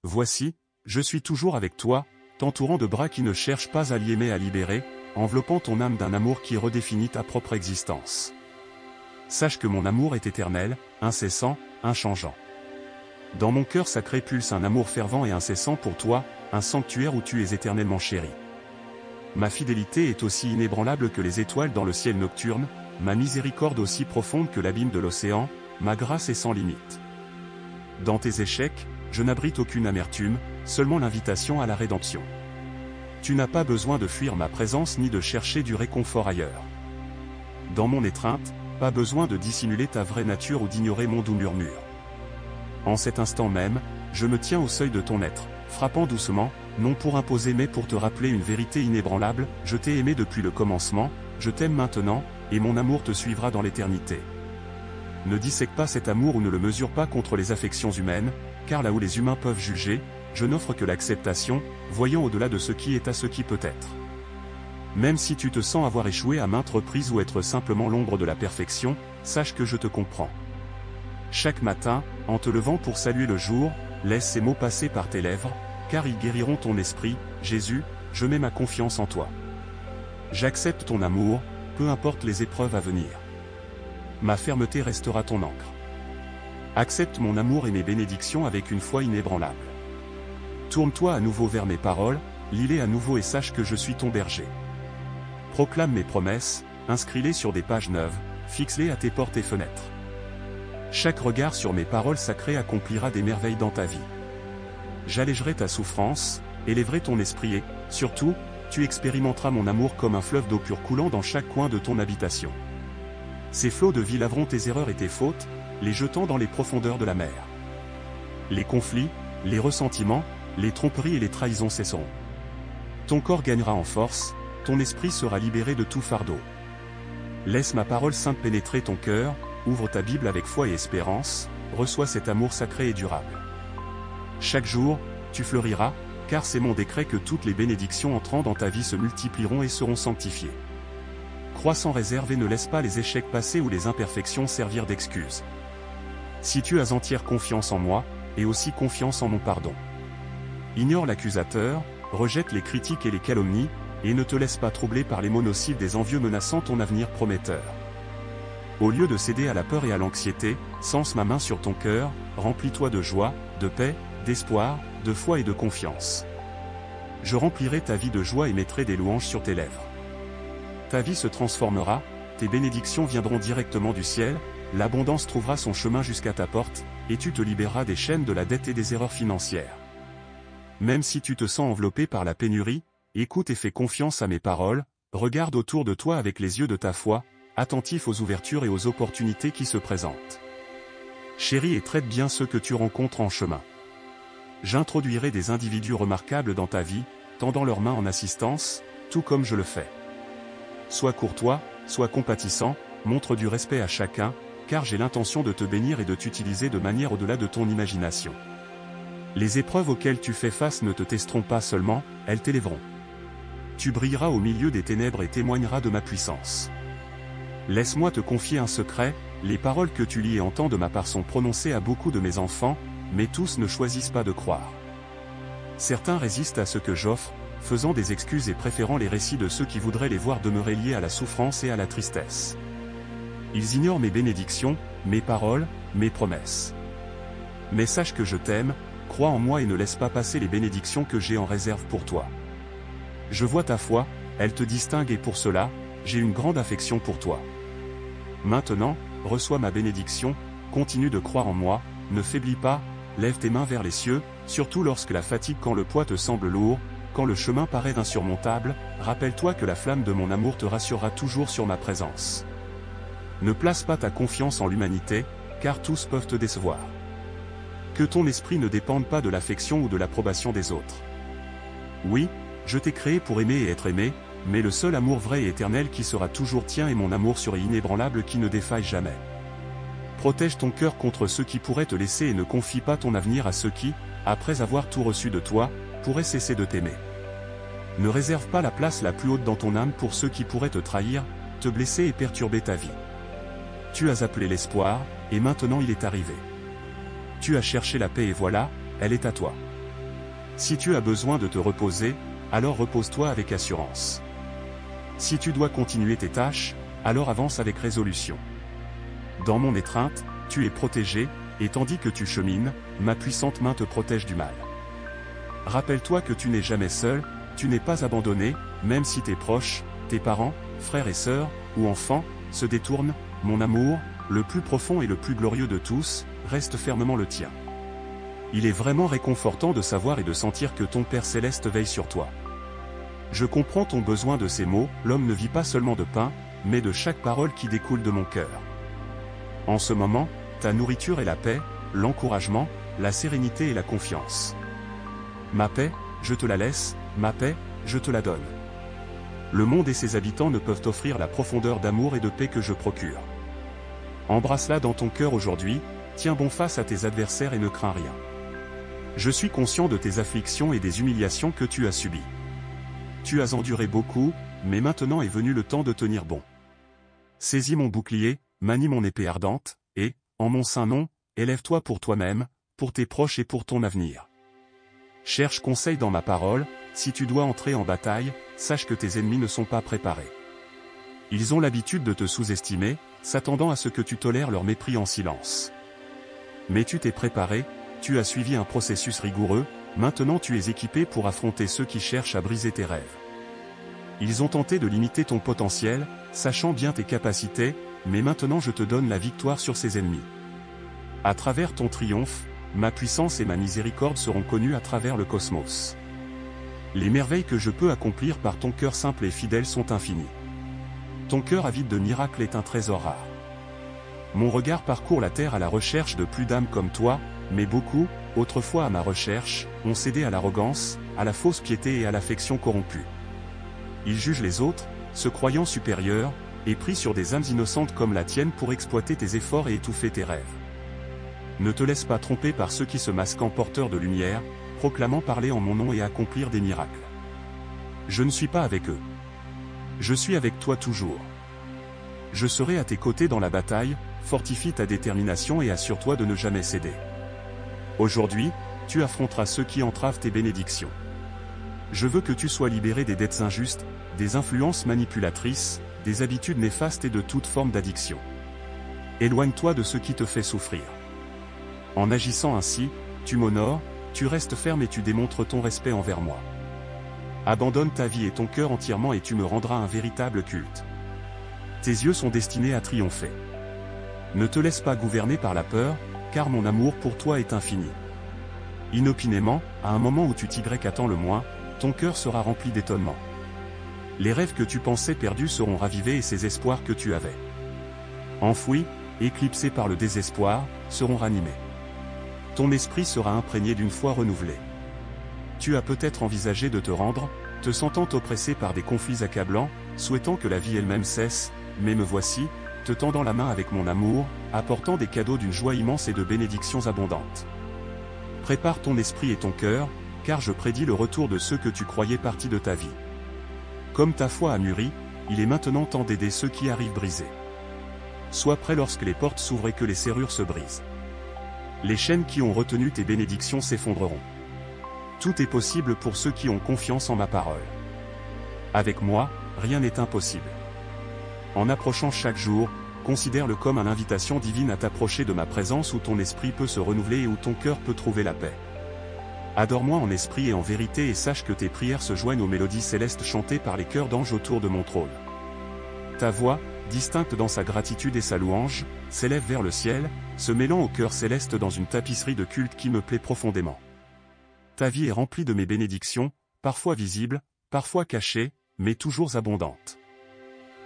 Voici, je suis toujours avec toi, t'entourant de bras qui ne cherchent pas à lier mais à libérer, enveloppant ton âme d'un amour qui redéfinit ta propre existence. Sache que mon amour est éternel, incessant, inchangeant. Dans mon cœur sacré pulse un amour fervent et incessant pour toi, un sanctuaire où tu es éternellement chéri. Ma fidélité est aussi inébranlable que les étoiles dans le ciel nocturne, ma miséricorde aussi profonde que l'abîme de l'océan, ma grâce est sans limite. Dans tes échecs, je n'abrite aucune amertume, seulement l'invitation à la rédemption. Tu n'as pas besoin de fuir ma présence ni de chercher du réconfort ailleurs. Dans mon étreinte, pas besoin de dissimuler ta vraie nature ou d'ignorer mon doux murmure. En cet instant même, je me tiens au seuil de ton être, frappant doucement, non pour imposer mais pour te rappeler une vérité inébranlable, je t'ai aimé depuis le commencement, je t'aime maintenant, et mon amour te suivra dans l'éternité. Ne dissèque pas cet amour ou ne le mesure pas contre les affections humaines, car là où les humains peuvent juger, je n'offre que l'acceptation, voyant au-delà de ce qui est à ce qui peut être. Même si tu te sens avoir échoué à maintes reprises ou être simplement l'ombre de la perfection, sache que je te comprends. Chaque matin, en te levant pour saluer le jour, laisse ces mots passer par tes lèvres, car ils guériront ton esprit. Jésus, je mets ma confiance en toi. J'accepte ton amour, peu importe les épreuves à venir. Ma fermeté restera ton encre. Accepte mon amour et mes bénédictions avec une foi inébranlable. Tourne-toi à nouveau vers mes paroles, lis-les à nouveau et sache que je suis ton berger. Proclame mes promesses, inscris-les sur des pages neuves, fixe-les à tes portes et fenêtres. Chaque regard sur mes paroles sacrées accomplira des merveilles dans ta vie. J'allégerai ta souffrance, élèverai ton esprit et, surtout, tu expérimenteras mon amour comme un fleuve d'eau pure coulant dans chaque coin de ton habitation. Ces flots de vie laveront tes erreurs et tes fautes, les jetant dans les profondeurs de la mer. Les conflits, les ressentiments, les tromperies et les trahisons cesseront. Ton corps gagnera en force, ton esprit sera libéré de tout fardeau. Laisse ma parole sainte pénétrer ton cœur, ouvre ta Bible avec foi et espérance, reçois cet amour sacré et durable. Chaque jour, tu fleuriras, car c'est mon décret que toutes les bénédictions entrant dans ta vie se multiplieront et seront sanctifiées. Crois sans réserve et ne laisse pas les échecs passés ou les imperfections servir d'excuse. Si tu as entière confiance en moi, et aussi confiance en mon pardon. Ignore l'accusateur, rejette les critiques et les calomnies, et ne te laisse pas troubler par les monosyllabes des envieux menaçant ton avenir prometteur. Au lieu de céder à la peur et à l'anxiété, sense ma main sur ton cœur, remplis-toi de joie, de paix, d'espoir, de foi et de confiance. Je remplirai ta vie de joie et mettrai des louanges sur tes lèvres. Ta vie se transformera, tes bénédictions viendront directement du ciel, l'abondance trouvera son chemin jusqu'à ta porte, et tu te libéreras des chaînes de la dette et des erreurs financières. Même si tu te sens enveloppé par la pénurie, écoute et fais confiance à mes paroles, regarde autour de toi avec les yeux de ta foi, attentif aux ouvertures et aux opportunités qui se présentent. Chéris et traite bien ceux que tu rencontres en chemin. J'introduirai des individus remarquables dans ta vie, tendant leurs mains en assistance, tout comme je le fais. Sois courtois, sois compatissant, montre du respect à chacun, car j'ai l'intention de te bénir et de t'utiliser de manière au-delà de ton imagination. Les épreuves auxquelles tu fais face ne te testeront pas seulement, elles t'élèveront. Tu brilleras au milieu des ténèbres et témoigneras de ma puissance. Laisse-moi te confier un secret, les paroles que tu lis et entends de ma part sont prononcées à beaucoup de mes enfants, mais tous ne choisissent pas de croire. Certains résistent à ce que j'offre, faisant des excuses et préférant les récits de ceux qui voudraient les voir demeurer liés à la souffrance et à la tristesse. Ils ignorent mes bénédictions, mes paroles, mes promesses. Mais sache que je t'aime, crois en moi et ne laisse pas passer les bénédictions que j'ai en réserve pour toi. Je vois ta foi, elle te distingue et pour cela, j'ai une grande affection pour toi. Maintenant, reçois ma bénédiction, continue de croire en moi, ne faiblis pas, lève tes mains vers les cieux, surtout lorsque la fatigue quand le poids te semble lourd, quand le chemin paraît insurmontable, rappelle-toi que la flamme de mon amour te rassurera toujours sur ma présence. Ne place pas ta confiance en l'humanité, car tous peuvent te décevoir. Que ton esprit ne dépende pas de l'affection ou de l'approbation des autres. Oui, je t'ai créé pour aimer et être aimé, mais le seul amour vrai et éternel qui sera toujours tien est mon amour sûr et inébranlable qui ne défaille jamais. Protège ton cœur contre ceux qui pourraient te laisser et ne confie pas ton avenir à ceux qui, après avoir tout reçu de toi, pourraient cesser de t'aimer. Ne réserve pas la place la plus haute dans ton âme pour ceux qui pourraient te trahir, te blesser et perturber ta vie. Tu as appelé l'espoir, et maintenant il est arrivé. Tu as cherché la paix et voilà, elle est à toi. Si tu as besoin de te reposer, alors repose-toi avec assurance. Si tu dois continuer tes tâches, alors avance avec résolution. Dans mon étreinte, tu es protégé, et tandis que tu chemines, ma puissante main te protège du mal. Rappelle-toi que tu n'es jamais seul, tu n'es pas abandonné, même si tes proches, tes parents, frères et sœurs, ou enfants, se détournent, mon amour, le plus profond et le plus glorieux de tous, reste fermement le tien. Il est vraiment réconfortant de savoir et de sentir que ton Père Céleste veille sur toi. Je comprends ton besoin de ces mots, l'homme ne vit pas seulement de pain, mais de chaque parole qui découle de mon cœur. En ce moment, ta nourriture est la paix, l'encouragement, la sérénité et la confiance. Ma paix, je te la laisse, ma paix, je te la donne. Le monde et ses habitants ne peuvent offrir la profondeur d'amour et de paix que je procure. Embrasse-la dans ton cœur aujourd'hui, tiens bon face à tes adversaires et ne crains rien. Je suis conscient de tes afflictions et des humiliations que tu as subies. Tu as enduré beaucoup, mais maintenant est venu le temps de tenir bon. Saisis mon bouclier, manie mon épée ardente, et, en mon saint nom, élève-toi pour toi-même, pour tes proches et pour ton avenir. Cherche conseil dans ma parole, si tu dois entrer en bataille, sache que tes ennemis ne sont pas préparés. Ils ont l'habitude de te sous-estimer, s'attendant à ce que tu tolères leur mépris en silence. Mais tu t'es préparé, tu as suivi un processus rigoureux, maintenant tu es équipé pour affronter ceux qui cherchent à briser tes rêves. Ils ont tenté de limiter ton potentiel, sachant bien tes capacités, mais maintenant je te donne la victoire sur ces ennemis. À travers ton triomphe, ma puissance et ma miséricorde seront connues à travers le cosmos. Les merveilles que je peux accomplir par ton cœur simple et fidèle sont infinies. Ton cœur avide de miracles est un trésor rare. Mon regard parcourt la terre à la recherche de plus d'âmes comme toi, mais beaucoup, autrefois à ma recherche, ont cédé à l'arrogance, à la fausse piété et à l'affection corrompue. Ils jugent les autres, se croyant supérieurs, et pris sur des âmes innocentes comme la tienne pour exploiter tes efforts et étouffer tes rêves. Ne te laisse pas tromper par ceux qui se masquent en porteurs de lumière, proclamant parler en mon nom et accomplir des miracles. Je ne suis pas avec eux. Je suis avec toi toujours. Je serai à tes côtés dans la bataille, fortifie ta détermination et assure-toi de ne jamais céder. Aujourd'hui, tu affronteras ceux qui entravent tes bénédictions. Je veux que tu sois libéré des dettes injustes, des influences manipulatrices, des habitudes néfastes et de toute forme d'addiction. Éloigne-toi de ce qui te fait souffrir. En agissant ainsi, tu m'honores, tu restes ferme et tu démontres ton respect envers moi. Abandonne ta vie et ton cœur entièrement et tu me rendras un véritable culte. Tes yeux sont destinés à triompher. Ne te laisse pas gouverner par la peur, car mon amour pour toi est infini. Inopinément, à un moment où tu t'y-attends le moins, ton cœur sera rempli d'étonnement. Les rêves que tu pensais perdus seront ravivés et ces espoirs que tu avais enfouis, éclipsés par le désespoir, seront ranimés. Ton esprit sera imprégné d'une foi renouvelée. Tu as peut-être envisagé de te rendre, te sentant oppressé par des conflits accablants, souhaitant que la vie elle-même cesse, mais me voici, te tendant la main avec mon amour, apportant des cadeaux d'une joie immense et de bénédictions abondantes. Prépare ton esprit et ton cœur, car je prédis le retour de ceux que tu croyais partis de ta vie. Comme ta foi a mûri, il est maintenant temps d'aider ceux qui arrivent brisés. Sois prêt lorsque les portes s'ouvrent et que les serrures se brisent. Les chaînes qui ont retenu tes bénédictions s'effondreront. Tout est possible pour ceux qui ont confiance en ma parole. Avec moi, rien n'est impossible. En approchant chaque jour, considère-le comme une invitation divine à t'approcher de ma présence où ton esprit peut se renouveler et où ton cœur peut trouver la paix. Adore-moi en esprit et en vérité et sache que tes prières se joignent aux mélodies célestes chantées par les chœurs d'anges autour de mon trône. Ta voix, distincte dans sa gratitude et sa louange, s'élève vers le ciel, se mêlant au cœur céleste dans une tapisserie de culte qui me plaît profondément. Ta vie est remplie de mes bénédictions, parfois visibles, parfois cachées, mais toujours abondantes.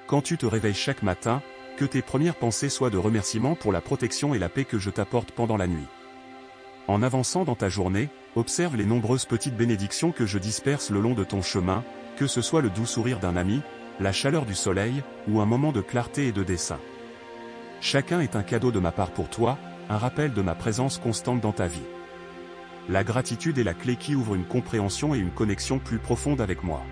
Quand tu te réveilles chaque matin, que tes premières pensées soient de remerciement pour la protection et la paix que je t'apporte pendant la nuit. En avançant dans ta journée, observe les nombreuses petites bénédictions que je disperse le long de ton chemin, que ce soit le doux sourire d'un ami, la chaleur du soleil, ou un moment de clarté et de dessein. Chacun est un cadeau de ma part pour toi, un rappel de ma présence constante dans ta vie. La gratitude est la clé qui ouvre une compréhension et une connexion plus profonde avec moi.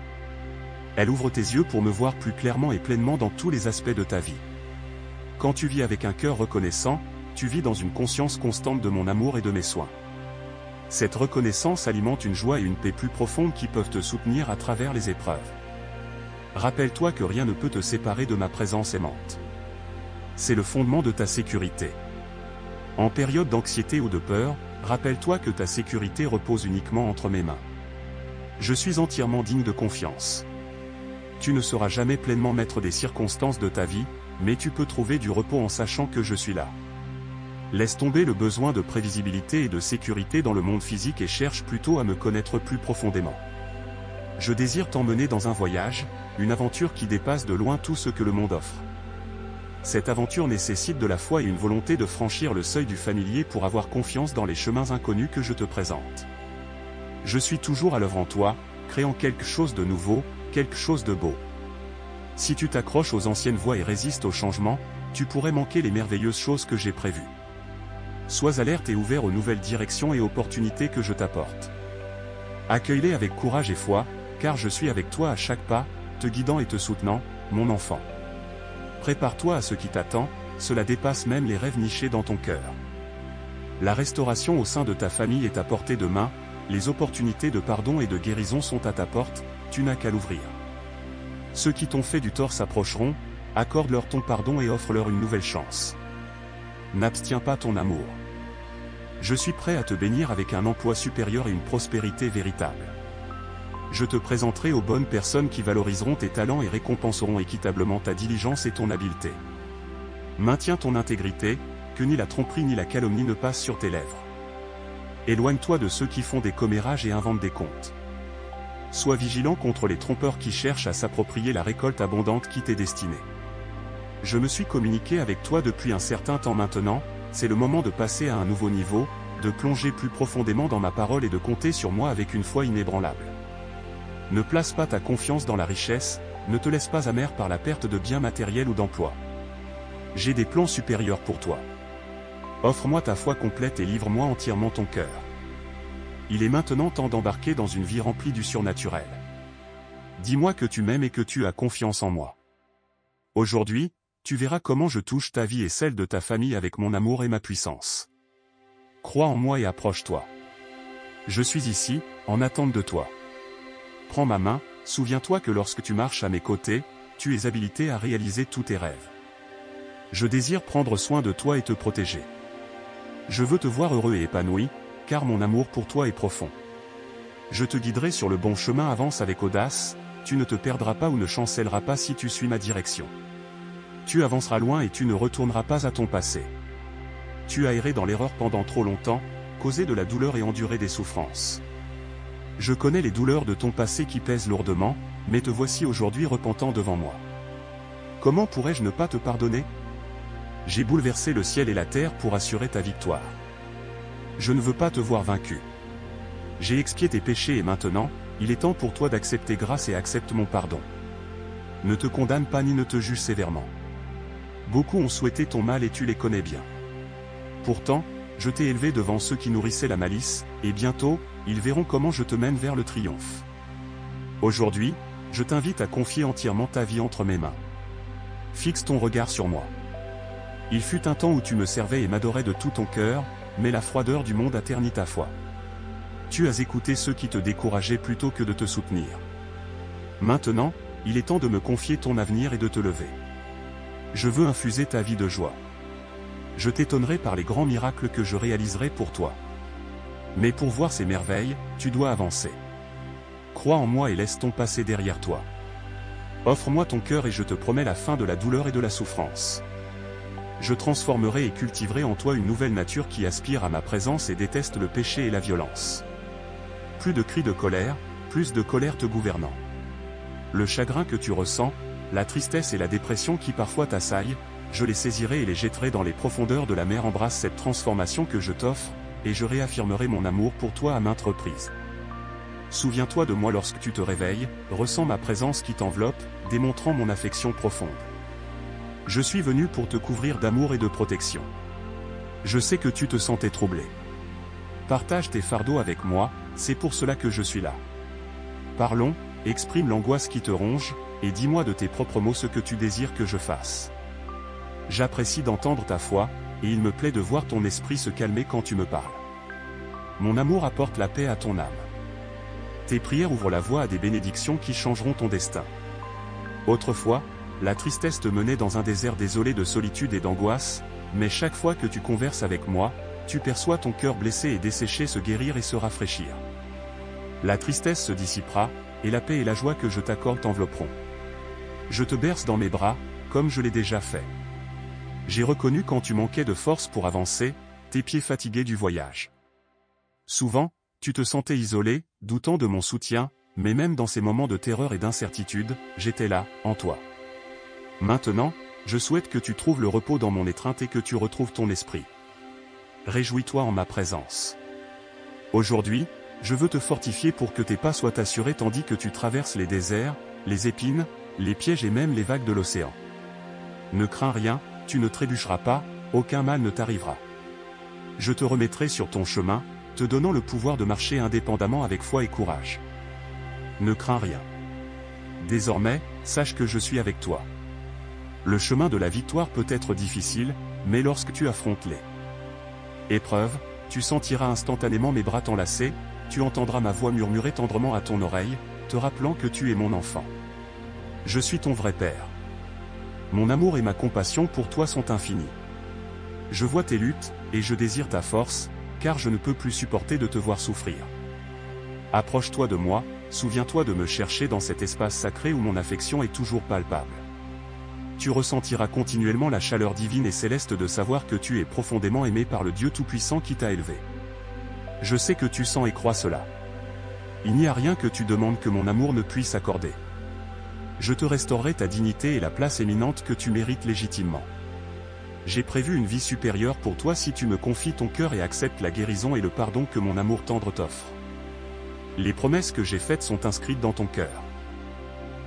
Elle ouvre tes yeux pour me voir plus clairement et pleinement dans tous les aspects de ta vie. Quand tu vis avec un cœur reconnaissant, tu vis dans une conscience constante de mon amour et de mes soins. Cette reconnaissance alimente une joie et une paix plus profondes qui peuvent te soutenir à travers les épreuves. Rappelle-toi que rien ne peut te séparer de ma présence aimante. C'est le fondement de ta sécurité. En période d'anxiété ou de peur, rappelle-toi que ta sécurité repose uniquement entre mes mains. Je suis entièrement digne de confiance. Tu ne seras jamais pleinement maître des circonstances de ta vie, mais tu peux trouver du repos en sachant que je suis là. Laisse tomber le besoin de prévisibilité et de sécurité dans le monde physique et cherche plutôt à me connaître plus profondément. Je désire t'emmener dans un voyage, une aventure qui dépasse de loin tout ce que le monde offre. Cette aventure nécessite de la foi et une volonté de franchir le seuil du familier pour avoir confiance dans les chemins inconnus que je te présente. Je suis toujours à l'œuvre en toi, créant quelque chose de nouveau, quelque chose de beau. Si tu t'accroches aux anciennes voies et résistes au changement, tu pourrais manquer les merveilleuses choses que j'ai prévues. Sois alerte et ouvert aux nouvelles directions et opportunités que je t'apporte. Accueille-les avec courage et foi, car je suis avec toi à chaque pas, te guidant et te soutenant, mon enfant. Prépare-toi à ce qui t'attend, cela dépasse même les rêves nichés dans ton cœur. La restauration au sein de ta famille est à portée de main, les opportunités de pardon et de guérison sont à ta porte, tu n'as qu'à l'ouvrir. Ceux qui t'ont fait du tort s'approcheront, accorde-leur ton pardon et offre-leur une nouvelle chance. N'abstiens pas ton amour. Je suis prêt à te bénir avec un emploi supérieur et une prospérité véritable. Je te présenterai aux bonnes personnes qui valoriseront tes talents et récompenseront équitablement ta diligence et ton habileté. Maintiens ton intégrité, que ni la tromperie ni la calomnie ne passent sur tes lèvres. Éloigne-toi de ceux qui font des commérages et inventent des contes. Sois vigilant contre les trompeurs qui cherchent à s'approprier la récolte abondante qui t'est destinée. Je me suis communiqué avec toi depuis un certain temps maintenant, c'est le moment de passer à un nouveau niveau, de plonger plus profondément dans ma parole et de compter sur moi avec une foi inébranlable. Ne place pas ta confiance dans la richesse, ne te laisse pas amer par la perte de biens matériels ou d'emploi. J'ai des plans supérieurs pour toi. Offre-moi ta foi complète et livre-moi entièrement ton cœur. Il est maintenant temps d'embarquer dans une vie remplie du surnaturel. Dis-moi que tu m'aimes et que tu as confiance en moi. Aujourd'hui, tu verras comment je touche ta vie et celle de ta famille avec mon amour et ma puissance. Crois en moi et approche-toi. Je suis ici, en attente de toi. Prends ma main, souviens-toi que lorsque tu marches à mes côtés, tu es habilité à réaliser tous tes rêves. Je désire prendre soin de toi et te protéger. Je veux te voir heureux et épanoui, car mon amour pour toi est profond. Je te guiderai sur le bon chemin, avance avec audace, tu ne te perdras pas ou ne chancelleras pas si tu suis ma direction. Tu avanceras loin et tu ne retourneras pas à ton passé. Tu as erré dans l'erreur pendant trop longtemps, causé de la douleur et enduré des souffrances. Je connais les douleurs de ton passé qui pèsent lourdement, mais te voici aujourd'hui repentant devant moi. Comment pourrais-je ne pas te pardonner? J'ai bouleversé le ciel et la terre pour assurer ta victoire. Je ne veux pas te voir vaincu. J'ai expié tes péchés et maintenant, il est temps pour toi d'accepter grâce et accepte mon pardon. Ne te condamne pas ni ne te juge sévèrement. Beaucoup ont souhaité ton mal et tu les connais bien. Pourtant, je t'ai élevé devant ceux qui nourrissaient la malice, et bientôt, ils verront comment je te mène vers le triomphe. Aujourd'hui, je t'invite à confier entièrement ta vie entre mes mains. Fixe ton regard sur moi. Il fut un temps où tu me servais et m'adorais de tout ton cœur, mais la froideur du monde a terni ta foi. Tu as écouté ceux qui te décourageaient plutôt que de te soutenir. Maintenant, il est temps de me confier ton avenir et de te lever. Je veux infuser ta vie de joie. Je t'étonnerai par les grands miracles que je réaliserai pour toi. Mais pour voir ces merveilles, tu dois avancer. Crois en moi et laisse ton passé derrière toi. Offre-moi ton cœur et je te promets la fin de la douleur et de la souffrance. Je transformerai et cultiverai en toi une nouvelle nature qui aspire à ma présence et déteste le péché et la violence. Plus de cris de colère, plus de colère te gouvernant. Le chagrin que tu ressens, la tristesse et la dépression qui parfois t'assaillent, je les saisirai et les jetterai dans les profondeurs de la mer. Embrasse cette transformation que je t'offre, et je réaffirmerai mon amour pour toi à maintes reprises. Souviens-toi de moi lorsque tu te réveilles, ressens ma présence qui t'enveloppe, démontrant mon affection profonde. Je suis venu pour te couvrir d'amour et de protection. Je sais que tu te sentais troublé. Partage tes fardeaux avec moi, c'est pour cela que je suis là. Parlons, exprime l'angoisse qui te ronge, et dis-moi de tes propres mots ce que tu désires que je fasse. J'apprécie d'entendre ta foi, et il me plaît de voir ton esprit se calmer quand tu me parles. mon amour apporte la paix à ton âme. Tes prières ouvrent la voie à des bénédictions qui changeront ton destin. Autrefois, la tristesse te menait dans un désert désolé de solitude et d'angoisse, mais chaque fois que tu converses avec moi, tu perçois ton cœur blessé et desséché se guérir et se rafraîchir. La tristesse se dissipera, et la paix et la joie que je t'accorde t'envelopperont. Je te berce dans mes bras, comme je l'ai déjà fait. J'ai reconnu quand tu manquais de force pour avancer, tes pieds fatigués du voyage. Souvent, tu te sentais isolé, doutant de mon soutien, mais même dans ces moments de terreur et d'incertitude, j'étais là, en toi. Maintenant, je souhaite que tu trouves le repos dans mon étreinte et que tu retrouves ton esprit. Réjouis-toi en ma présence. Aujourd'hui, je veux te fortifier pour que tes pas soient assurés tandis que tu traverses les déserts, les épines, les pièges et même les vagues de l'océan. Ne crains rien, tu ne trébucheras pas, aucun mal ne t'arrivera. Je te remettrai sur ton chemin, te donnant le pouvoir de marcher indépendamment avec foi et courage. Ne crains rien. Désormais, sache que je suis avec toi. Le chemin de la victoire peut être difficile, mais lorsque tu affrontes les épreuves, tu sentiras instantanément mes bras t'enlacer, tu entendras ma voix murmurer tendrement à ton oreille, te rappelant que tu es mon enfant. Je suis ton vrai père. Mon amour et ma compassion pour toi sont infinis. Je vois tes luttes, et je désire ta force, car je ne peux plus supporter de te voir souffrir. Approche-toi de moi, souviens-toi de me chercher dans cet espace sacré où mon affection est toujours palpable. Tu ressentiras continuellement la chaleur divine et céleste de savoir que tu es profondément aimé par le Dieu Tout-Puissant qui t'a élevé. Je sais que tu sens et crois cela. Il n'y a rien que tu demandes que mon amour ne puisse accorder. Je te restaurerai ta dignité et la place éminente que tu mérites légitimement. J'ai prévu une vie supérieure pour toi si tu me confies ton cœur et acceptes la guérison et le pardon que mon amour tendre t'offre. Les promesses que j'ai faites sont inscrites dans ton cœur.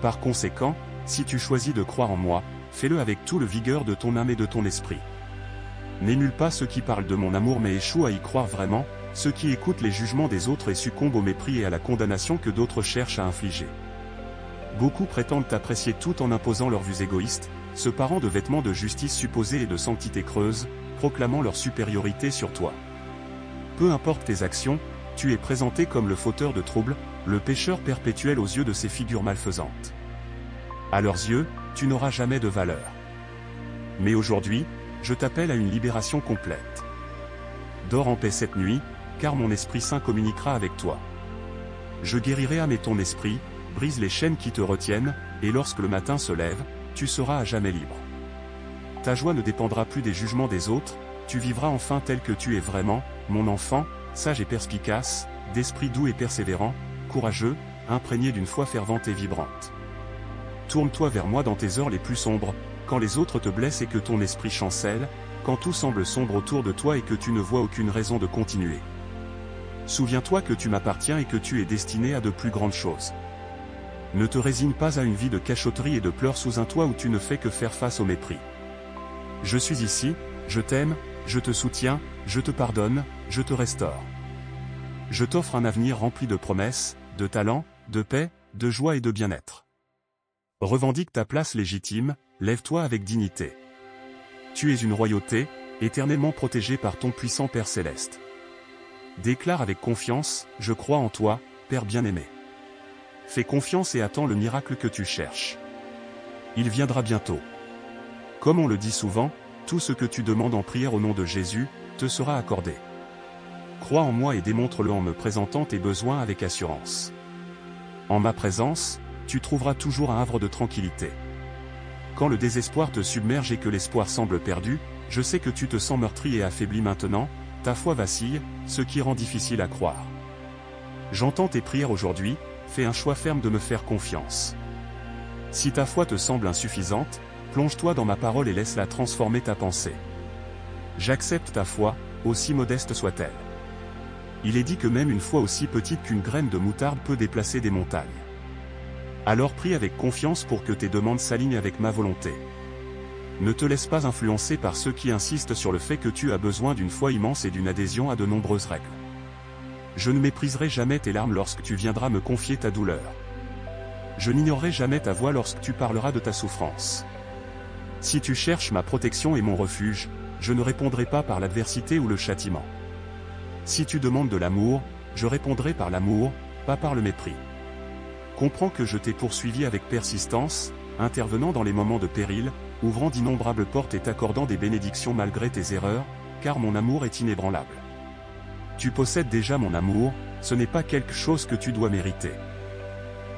Par conséquent, si tu choisis de croire en moi, fais-le avec tout le vigueur de ton âme et de ton esprit. N'émule pas ceux qui parlent de mon amour mais échoue à y croire vraiment, ceux qui écoutent les jugements des autres et succombent au mépris et à la condamnation que d'autres cherchent à infliger. Beaucoup prétendent t'apprécier tout en imposant leurs vues égoïstes, se parant de vêtements de justice supposée et de sanctité creuse, proclamant leur supériorité sur toi. Peu importe tes actions, tu es présenté comme le fauteur de troubles, le pécheur perpétuel aux yeux de ces figures malfaisantes. À leurs yeux, tu n'auras jamais de valeur. Mais aujourd'hui, je t'appelle à une libération complète. Dors en paix cette nuit, car mon Esprit Saint communiquera avec toi. Je guérirai âme et ton esprit, brise les chaînes qui te retiennent, et lorsque le matin se lève, tu seras à jamais libre. Ta joie ne dépendra plus des jugements des autres, tu vivras enfin tel que tu es vraiment, mon enfant, sage et perspicace, d'esprit doux et persévérant, courageux, imprégné d'une foi fervente et vibrante. Tourne-toi vers moi dans tes heures les plus sombres, quand les autres te blessent et que ton esprit chancelle, quand tout semble sombre autour de toi et que tu ne vois aucune raison de continuer. Souviens-toi que tu m'appartiens et que tu es destiné à de plus grandes choses. Ne te résigne pas à une vie de cachotterie et de pleurs sous un toit où tu ne fais que faire face au mépris. Je suis ici, je t'aime, je te soutiens, je te pardonne, je te restaure. Je t'offre un avenir rempli de promesses, de talent, de paix, de joie et de bien-être. Revendique ta place légitime, lève-toi avec dignité. Tu es une royauté, éternellement protégée par ton puissant Père céleste. Déclare avec confiance, je crois en toi, Père bien-aimé. Fais confiance et attends le miracle que tu cherches. Il viendra bientôt. Comme on le dit souvent, tout ce que tu demandes en prière au nom de Jésus, te sera accordé. Crois en moi et démontre-le en me présentant tes besoins avec assurance. En ma présence, tu trouveras toujours un havre de tranquillité. Quand le désespoir te submerge et que l'espoir semble perdu, je sais que tu te sens meurtri et affaibli maintenant, ta foi vacille, ce qui rend difficile à croire. J'entends tes prières aujourd'hui, fais un choix ferme de me faire confiance. Si ta foi te semble insuffisante, plonge-toi dans ma parole et laisse-la transformer ta pensée. J'accepte ta foi, aussi modeste soit-elle. Il est dit que même une foi aussi petite qu'une graine de moutarde peut déplacer des montagnes. Alors prie avec confiance pour que tes demandes s'alignent avec ma volonté. Ne te laisse pas influencer par ceux qui insistent sur le fait que tu as besoin d'une foi immense et d'une adhésion à de nombreuses règles. Je ne mépriserai jamais tes larmes lorsque tu viendras me confier ta douleur. Je n'ignorerai jamais ta voix lorsque tu parleras de ta souffrance. Si tu cherches ma protection et mon refuge, je ne répondrai pas par l'adversité ou le châtiment. Si tu demandes de l'amour, je répondrai par l'amour, pas par le mépris. Comprends que je t'ai poursuivi avec persistance, intervenant dans les moments de péril, ouvrant d'innombrables portes et t'accordant des bénédictions malgré tes erreurs, car mon amour est inébranlable. Tu possèdes déjà mon amour, ce n'est pas quelque chose que tu dois mériter.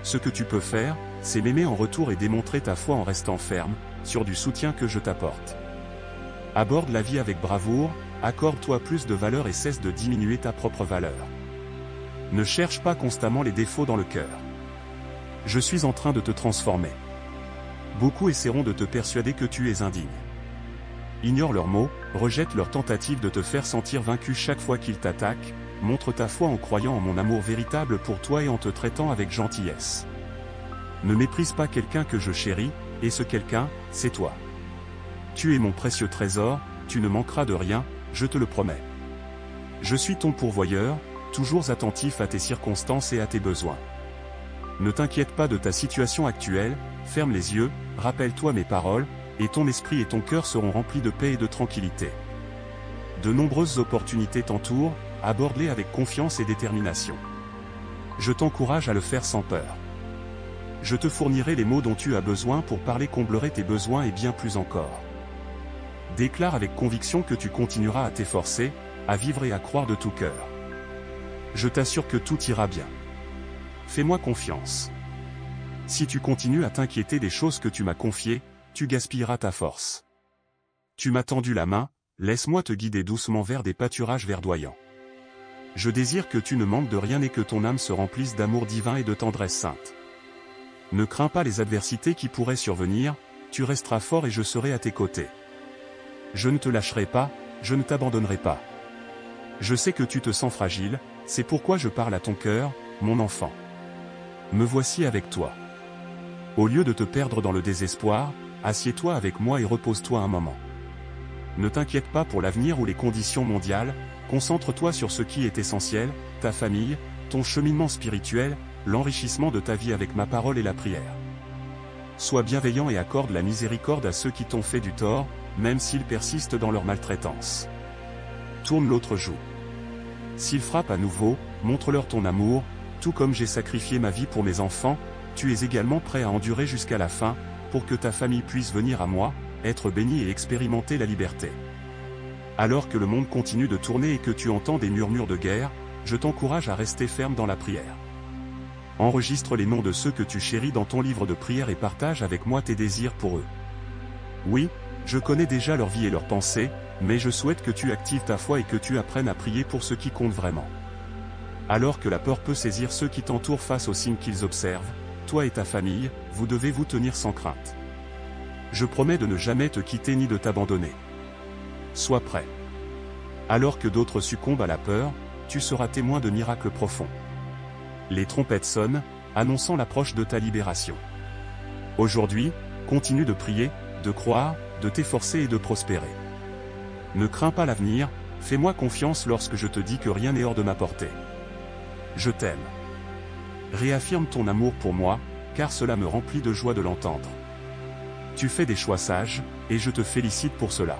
Ce que tu peux faire, c'est m'aimer en retour et démontrer ta foi en restant ferme, sur du soutien que je t'apporte. Aborde la vie avec bravoure, accorde-toi plus de valeur et cesse de diminuer ta propre valeur. Ne cherche pas constamment les défauts dans le cœur. Je suis en train de te transformer. Beaucoup essaieront de te persuader que tu es indigne. Ignore leurs mots, rejette leurs tentatives de te faire sentir vaincu chaque fois qu'ils t'attaquent, montre ta foi en croyant en mon amour véritable pour toi et en te traitant avec gentillesse. Ne méprise pas quelqu'un que je chéris, et ce quelqu'un, c'est toi. Tu es mon précieux trésor, tu ne manqueras de rien, je te le promets. Je suis ton pourvoyeur, toujours attentif à tes circonstances et à tes besoins. Ne t'inquiète pas de ta situation actuelle, ferme les yeux, rappelle-toi mes paroles, et ton esprit et ton cœur seront remplis de paix et de tranquillité. De nombreuses opportunités t'entourent, aborde-les avec confiance et détermination. Je t'encourage à le faire sans peur. Je te fournirai les mots dont tu as besoin pour parler, comblerai tes besoins et bien plus encore. Déclare avec conviction que tu continueras à t'efforcer, à vivre et à croire de tout cœur. Je t'assure que tout ira bien. Fais-moi confiance. Si tu continues à t'inquiéter des choses que tu m'as confiées, tu gaspilleras ta force. Tu m'as tendu la main, laisse-moi te guider doucement vers des pâturages verdoyants. Je désire que tu ne manques de rien et que ton âme se remplisse d'amour divin et de tendresse sainte. Ne crains pas les adversités qui pourraient survenir, tu resteras fort et je serai à tes côtés. Je ne te lâcherai pas, je ne t'abandonnerai pas. Je sais que tu te sens fragile, c'est pourquoi je parle à ton cœur, mon enfant. Me voici avec toi. Au lieu de te perdre dans le désespoir, assieds-toi avec moi et repose-toi un moment. Ne t'inquiète pas pour l'avenir ou les conditions mondiales, concentre-toi sur ce qui est essentiel, ta famille, ton cheminement spirituel, l'enrichissement de ta vie avec ma parole et la prière. Sois bienveillant et accorde la miséricorde à ceux qui t'ont fait du tort, même s'ils persistent dans leur maltraitance. Tourne l'autre joue. S'ils frappent à nouveau, montre-leur ton amour, tout comme j'ai sacrifié ma vie pour mes enfants, tu es également prêt à endurer jusqu'à la fin, pour que ta famille puisse venir à moi, être bénie et expérimenter la liberté. Alors que le monde continue de tourner et que tu entends des murmures de guerre, je t'encourage à rester ferme dans la prière. Enregistre les noms de ceux que tu chéris dans ton livre de prière et partage avec moi tes désirs pour eux. Oui, je connais déjà leur vie et leurs pensées, mais je souhaite que tu actives ta foi et que tu apprennes à prier pour ce qui compte vraiment. Alors que la peur peut saisir ceux qui t'entourent face aux signes qu'ils observent, toi et ta famille, vous devez vous tenir sans crainte. Je promets de ne jamais te quitter ni de t'abandonner. Sois prêt. Alors que d'autres succombent à la peur, tu seras témoin de miracles profonds. Les trompettes sonnent, annonçant l'approche de ta libération. Aujourd'hui, continue de prier, de croire, de t'efforcer et de prospérer. Ne crains pas l'avenir, fais-moi confiance lorsque je te dis que rien n'est hors de ma portée. Je t'aime. Réaffirme ton amour pour moi, car cela me remplit de joie de l'entendre. Tu fais des choix sages, et je te félicite pour cela.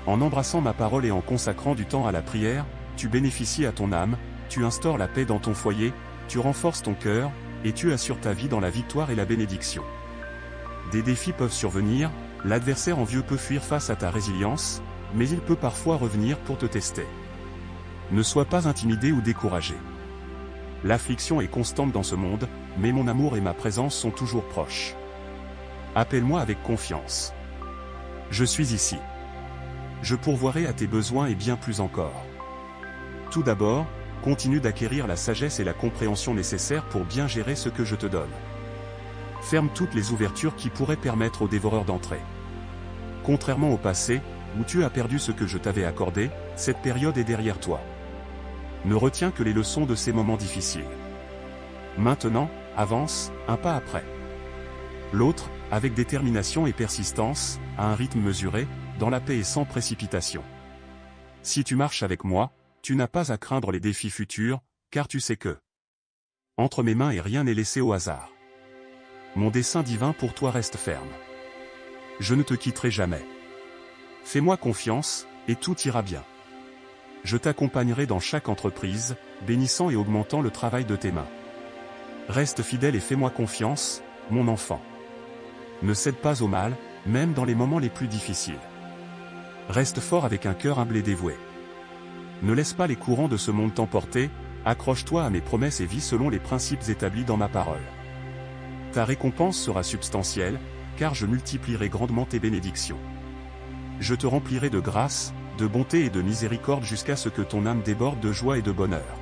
En embrassant ma parole et en consacrant du temps à la prière, tu bénéficies à ton âme, tu instaures la paix dans ton foyer, tu renforces ton cœur, et tu assures ta vie dans la victoire et la bénédiction. Des défis peuvent survenir, l'adversaire envieux peut fuir face à ta résilience, mais il peut parfois revenir pour te tester. Ne sois pas intimidé ou découragé. L'affliction est constante dans ce monde, mais mon amour et ma présence sont toujours proches. Appelle-moi avec confiance. Je suis ici. Je pourvoirai à tes besoins et bien plus encore. Tout d'abord, continue d'acquérir la sagesse et la compréhension nécessaires pour bien gérer ce que je te donne. Ferme toutes les ouvertures qui pourraient permettre aux dévoreurs d'entrer. Contrairement au passé, où tu as perdu ce que je t'avais accordé, cette période est derrière toi. Ne retiens que les leçons de ces moments difficiles. Maintenant, avance, un pas après l'autre, avec détermination et persistance, à un rythme mesuré, dans la paix et sans précipitation. Si tu marches avec moi, tu n'as pas à craindre les défis futurs, car tu sais que entre mes mains et rien n'est laissé au hasard. Mon dessein divin pour toi reste ferme. Je ne te quitterai jamais. Fais-moi confiance, et tout ira bien. Je t'accompagnerai dans chaque entreprise, bénissant et augmentant le travail de tes mains. Reste fidèle et fais-moi confiance, mon enfant. Ne cède pas au mal, même dans les moments les plus difficiles. Reste fort avec un cœur humble et dévoué. Ne laisse pas les courants de ce monde t'emporter, accroche-toi à mes promesses et vis selon les principes établis dans ma parole. Ta récompense sera substantielle, car je multiplierai grandement tes bénédictions. Je te remplirai de grâce, de bonté et de miséricorde jusqu'à ce que ton âme déborde de joie et de bonheur.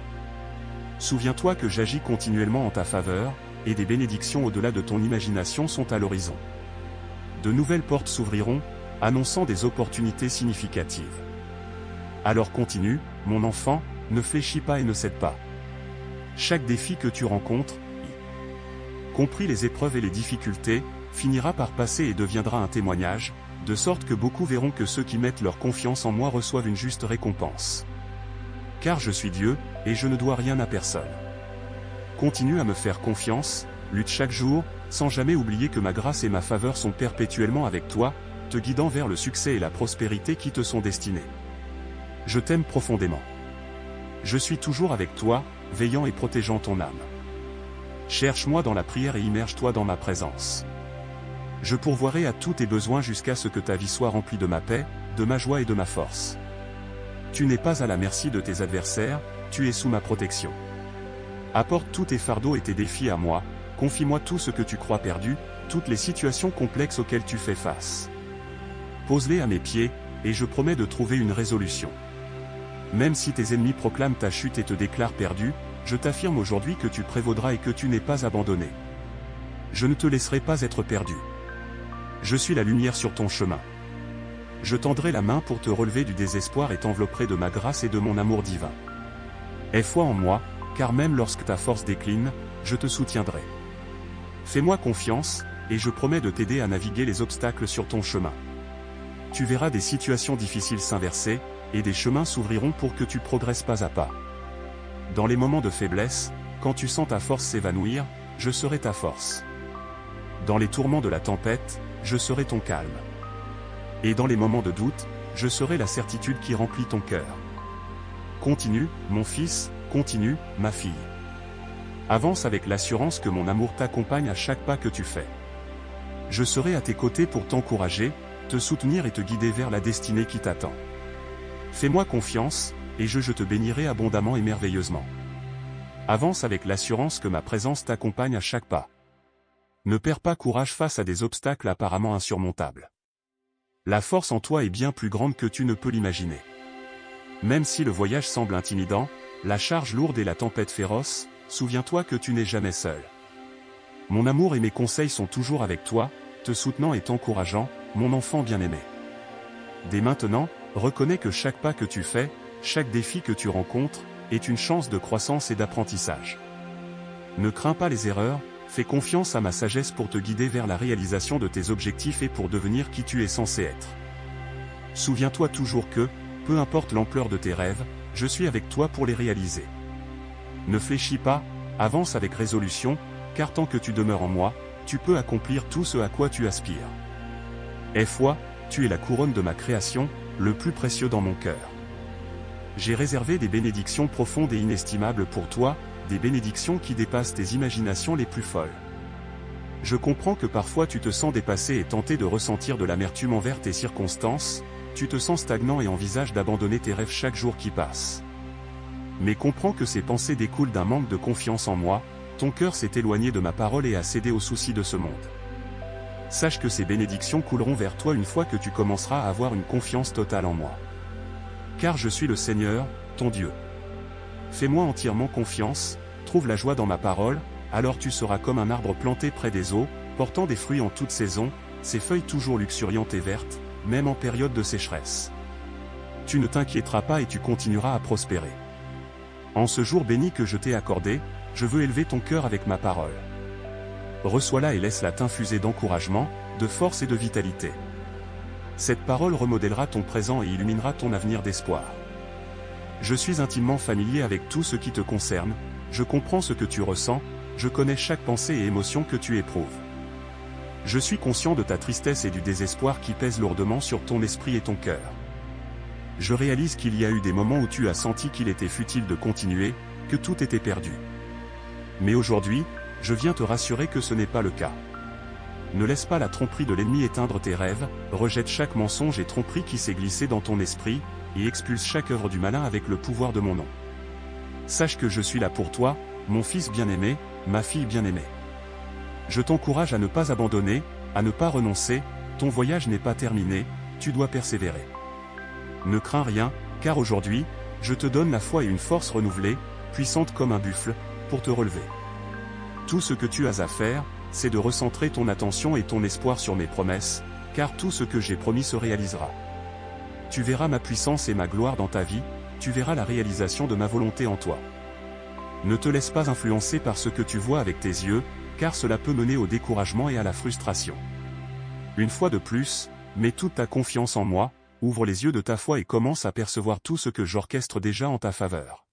Souviens-toi que j'agis continuellement en ta faveur, et des bénédictions au-delà de ton imagination sont à l'horizon. De nouvelles portes s'ouvriront, annonçant des opportunités significatives. Alors continue, mon enfant, ne fléchis pas et ne cède pas. Chaque défi que tu rencontres, y compris les épreuves et les difficultés, finira par passer et deviendra un témoignage, de sorte que beaucoup verront que ceux qui mettent leur confiance en moi reçoivent une juste récompense. Car je suis Dieu, et je ne dois rien à personne. Continue à me faire confiance, lutte chaque jour, sans jamais oublier que ma grâce et ma faveur sont perpétuellement avec toi, te guidant vers le succès et la prospérité qui te sont destinés. Je t'aime profondément. Je suis toujours avec toi, veillant et protégeant ton âme. Cherche-moi dans la prière et immerge-toi dans ma présence. Je pourvoirai à tous tes besoins jusqu'à ce que ta vie soit remplie de ma paix, de ma joie et de ma force. Tu n'es pas à la merci de tes adversaires, tu es sous ma protection. Apporte tous tes fardeaux et tes défis à moi, confie-moi tout ce que tu crois perdu, toutes les situations complexes auxquelles tu fais face. Pose-les à mes pieds, et je promets de trouver une résolution. Même si tes ennemis proclament ta chute et te déclarent perdu, je t'affirme aujourd'hui que tu prévaudras et que tu n'es pas abandonné. Je ne te laisserai pas être perdu. Je suis la lumière sur ton chemin. Je tendrai la main pour te relever du désespoir et t'envelopperai de ma grâce et de mon amour divin. Aie foi en moi, car même lorsque ta force décline, je te soutiendrai. Fais-moi confiance, et je promets de t'aider à naviguer les obstacles sur ton chemin. Tu verras des situations difficiles s'inverser, et des chemins s'ouvriront pour que tu progresses pas à pas. Dans les moments de faiblesse, quand tu sens ta force s'évanouir, je serai ta force. Dans les tourments de la tempête, je serai ton calme. Et dans les moments de doute, je serai la certitude qui remplit ton cœur. Continue, mon fils, continue, ma fille. Avance avec l'assurance que mon amour t'accompagne à chaque pas que tu fais. Je serai à tes côtés pour t'encourager, te soutenir et te guider vers la destinée qui t'attend. Fais-moi confiance, et je te bénirai abondamment et merveilleusement. Avance avec l'assurance que ma présence t'accompagne à chaque pas. Ne perds pas courage face à des obstacles apparemment insurmontables. La force en toi est bien plus grande que tu ne peux l'imaginer. Même si le voyage semble intimidant, la charge lourde et la tempête féroce, souviens-toi que tu n'es jamais seul. Mon amour et mes conseils sont toujours avec toi, te soutenant et t'encourageant, mon enfant bien-aimé. Dès maintenant, reconnais que chaque pas que tu fais, chaque défi que tu rencontres, est une chance de croissance et d'apprentissage. Ne crains pas les erreurs, fais confiance à ma sagesse pour te guider vers la réalisation de tes objectifs et pour devenir qui tu es censé être. Souviens-toi toujours que, peu importe l'ampleur de tes rêves, je suis avec toi pour les réaliser. Ne fléchis pas, avance avec résolution, car tant que tu demeures en moi, tu peux accomplir tout ce à quoi tu aspires. Aie foi, tu es la couronne de ma création, le plus précieux dans mon cœur. J'ai réservé des bénédictions profondes et inestimables pour toi, des bénédictions qui dépassent tes imaginations les plus folles. Je comprends que parfois tu te sens dépassé et tenté de ressentir de l'amertume envers tes circonstances, tu te sens stagnant et envisages d'abandonner tes rêves chaque jour qui passe. Mais comprends que ces pensées découlent d'un manque de confiance en moi, ton cœur s'est éloigné de ma parole et a cédé aux soucis de ce monde. Sache que ces bénédictions couleront vers toi une fois que tu commenceras à avoir une confiance totale en moi. Car je suis le Seigneur, ton Dieu. Fais-moi entièrement confiance, trouve la joie dans ma parole, alors tu seras comme un arbre planté près des eaux, portant des fruits en toute saison, ses feuilles toujours luxuriantes et vertes, même en période de sécheresse. Tu ne t'inquiéteras pas et tu continueras à prospérer. En ce jour béni que je t'ai accordé, je veux élever ton cœur avec ma parole. Reçois-la et laisse-la t'infuser d'encouragement, de force et de vitalité. Cette parole remodèlera ton présent et illuminera ton avenir d'espoir. Je suis intimement familier avec tout ce qui te concerne, je comprends ce que tu ressens, je connais chaque pensée et émotion que tu éprouves. Je suis conscient de ta tristesse et du désespoir qui pèsent lourdement sur ton esprit et ton cœur. je réalise qu'il y a eu des moments où tu as senti qu'il était futile de continuer, que tout était perdu. Mais aujourd'hui, je viens te rassurer que ce n'est pas le cas. Ne laisse pas la tromperie de l'ennemi éteindre tes rêves, rejette chaque mensonge et tromperie qui s'est glissé dans ton esprit, et expulse chaque œuvre du malin avec le pouvoir de mon nom. Sache que je suis là pour toi, mon fils bien-aimé, ma fille bien-aimée. Je t'encourage à ne pas abandonner, à ne pas renoncer, ton voyage n'est pas terminé, tu dois persévérer. Ne crains rien, car aujourd'hui, je te donne la foi et une force renouvelée, puissante comme un buffle, pour te relever. Tout ce que tu as à faire, c'est de recentrer ton attention et ton espoir sur mes promesses, car tout ce que j'ai promis se réalisera. Tu verras ma puissance et ma gloire dans ta vie, tu verras la réalisation de ma volonté en toi. Ne te laisse pas influencer par ce que tu vois avec tes yeux, car cela peut mener au découragement et à la frustration. Une fois de plus, mets toute ta confiance en moi, ouvre les yeux de ta foi et commence à percevoir tout ce que j'orchestre déjà en ta faveur.